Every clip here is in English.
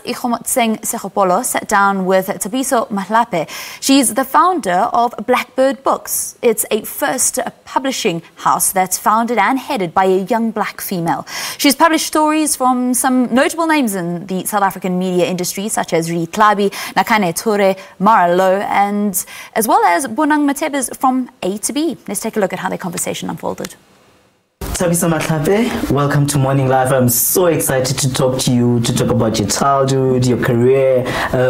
Ikgomotseng Segopolo sat down with Thabiso Mahlape. She's the founder of Blackbird Books. It's a first publishing house that's founded and headed by a young black female. She's published stories from some notable names in the South African media industry, such as Redi Tlhabi, Nakane Toure, Marah Louw, and as well as Bonang Matheba's From A to B. Let's take a look at how their conversation unfolded. Thabiso Mahlape, welcome to Morning Live. I'm so excited to talk to you, to talk about your childhood, your career,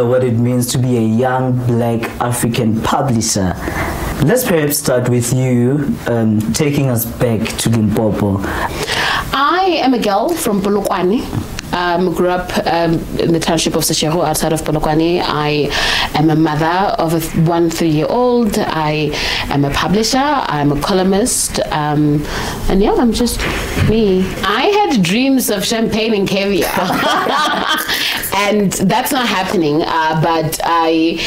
what it means to be a young black African publisher. Let's perhaps start with you taking us back to Limpopo. I am a girl from Polokwane. Grew up in the township of Seshego outside of Polokwane. I am a mother of a 3-year-old. I am a publisher. I'm a columnist. And yeah, I'm just me. I had dreams of champagne and caviar. And that's not happening. But I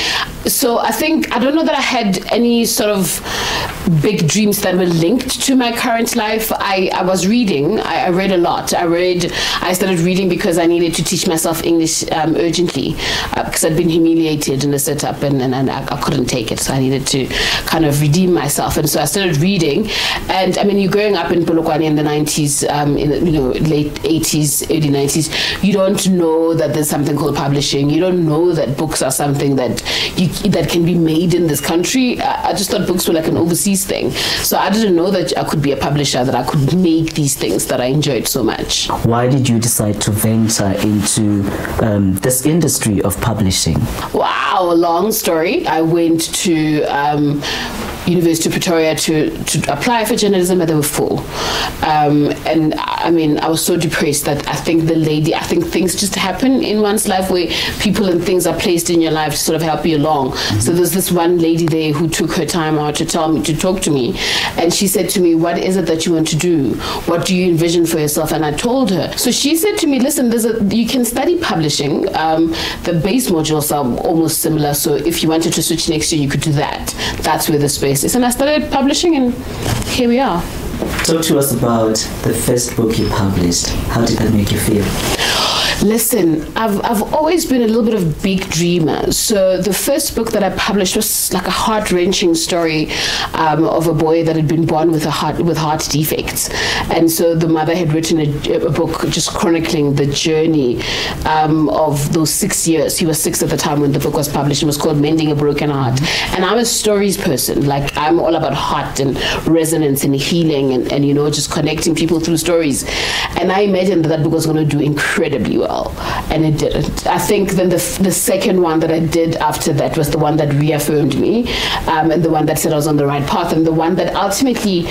think, I don't know that I had any sort of big dreams that were linked to my current life. I was reading. I read a lot. I started reading because I needed to teach myself English urgently because I'd been humiliated in the setup and I couldn't take it, so I needed to kind of redeem myself. And so I started reading. And I mean, you're growing up in Polokwane in the 90s, late 80s, early 90s, you don't know that there's something called publishing. You don't know that books are something that can be made in this country. I just thought books were like an overseas thing. So I didn't know that I could be a publisher, that I could make these things that I enjoyed so much. Why did you decide to venture into this industry of publishing? Wow, a long story. I went to University of Pretoria to apply for journalism, but they were full. And I mean, I was so depressed that I think things just happen in one's life where people and things are placed in your life to sort of help you along. Mm-hmm. So there's this one lady there who took her time out to talk to me. And she said to me, what is it that you want to do? What do you envision for yourself? And I told her. So she said to me, listen, you can study publishing. The base modules are almost similar. So if you wanted to switch next year, you could do that. That's where the space is. And I started publishing, and here we are. Talk to us about the first book you published. How did that make you feel? Listen, I've always been a little bit of a big dreamer. So the first book that I published was like a heart-wrenching story of a boy that had been born with heart defects. And so the mother had written a book just chronicling the journey of those 6 years. He was 6 at the time when the book was published. It was called Mending a Broken Heart. And I'm a stories person. Like, I'm all about heart and resonance and healing and just connecting people through stories. And I imagined that book was going to do incredibly well. And it didn't. I think then the second one that I did after that was the one that reaffirmed me, and the one that said I was on the right path, and the one that ultimately,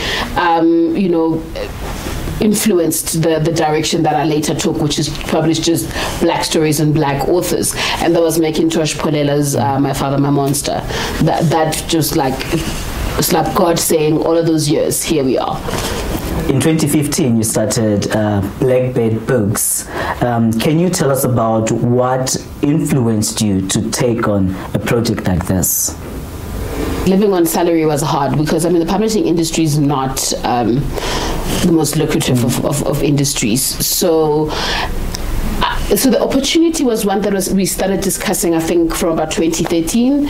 influenced the direction that I later took, which is published just black stories and black authors. And that was Macintosh Polela's My Father, My Monster. That just it's like God saying, all of those years, here we are. In 2015, you started Blackbird Books. Can you tell us about what influenced you to take on a project like this? Living on salary was hard because, the publishing industry is not the most lucrative of industries. So the opportunity was one that we started discussing, I think, from about 2013.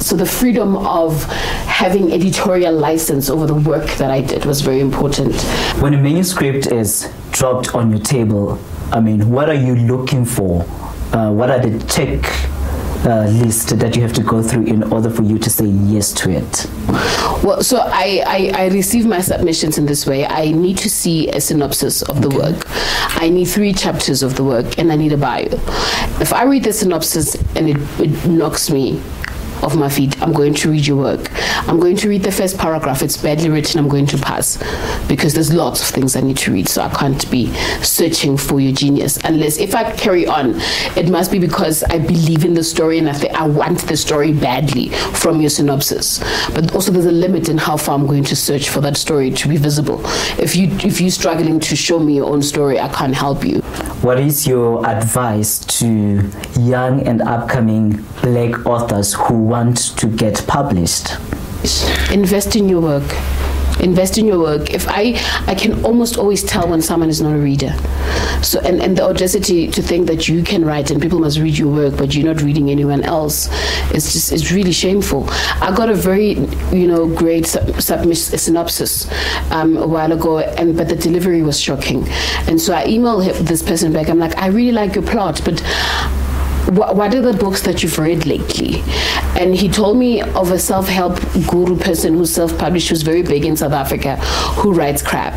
So the freedom of having editorial license over the work that I did was very important. When a manuscript is dropped on your table, what are you looking for? What are the check list that you have to go through in order for you to say yes to it? Well, so I receive my submissions in this way. I need to see a synopsis of the work. I need 3 chapters of the work, and I need a bio. If I read the synopsis and it knocks me off my feet, I'm going to read your work. I'm going to read the first paragraph. It's badly written, I'm going to pass, because there's lots of things I need to read, so I can't be searching for your genius. Unless, if I carry on, it must be because I believe in the story and I want the story badly from your synopsis. But also there's a limit in how far I'm going to search for that story to be visible. If you're struggling to show me your own story, I can't help you. What is your advice to young and upcoming black authors who want to get published? Invest in your work. invest in your work. If I can almost always tell when someone is not a reader. So and the audacity to think that you can write and people must read your work, but you're not reading anyone else, it's really shameful. I got a very great synopsis a while ago, but the delivery was shocking, and so I emailed this person back. I'm like, I really like your plot, but what are the books that you've read lately? And he told me of a self-help guru person who's self-published, who's very big in South Africa, who writes crap.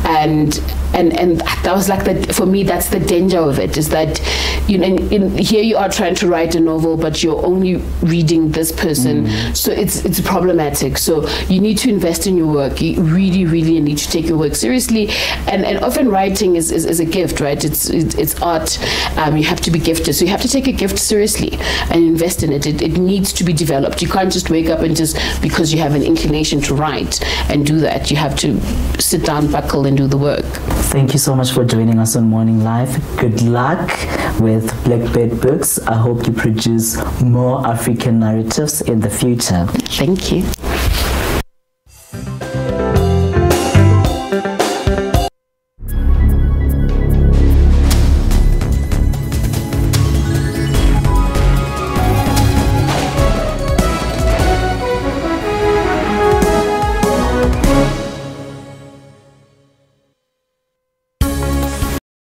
And that was like for me, that's the danger of it, is that here you are trying to write a novel, but you're only reading this person. So it's problematic. So you need to invest in your work. You really, really need to take your work seriously. And often writing is a gift, right? It's art. You have to be gifted. So you have to take a gift seriously and invest in it. It needs to be developed. You can't just wake up and just because you have an inclination to write and do that. You have to sit down, buckle, and do the work. Thank you so much for joining us on Morning Live. Good luck with Blackbird Books. I hope you produce more African narratives in the future. Thank you.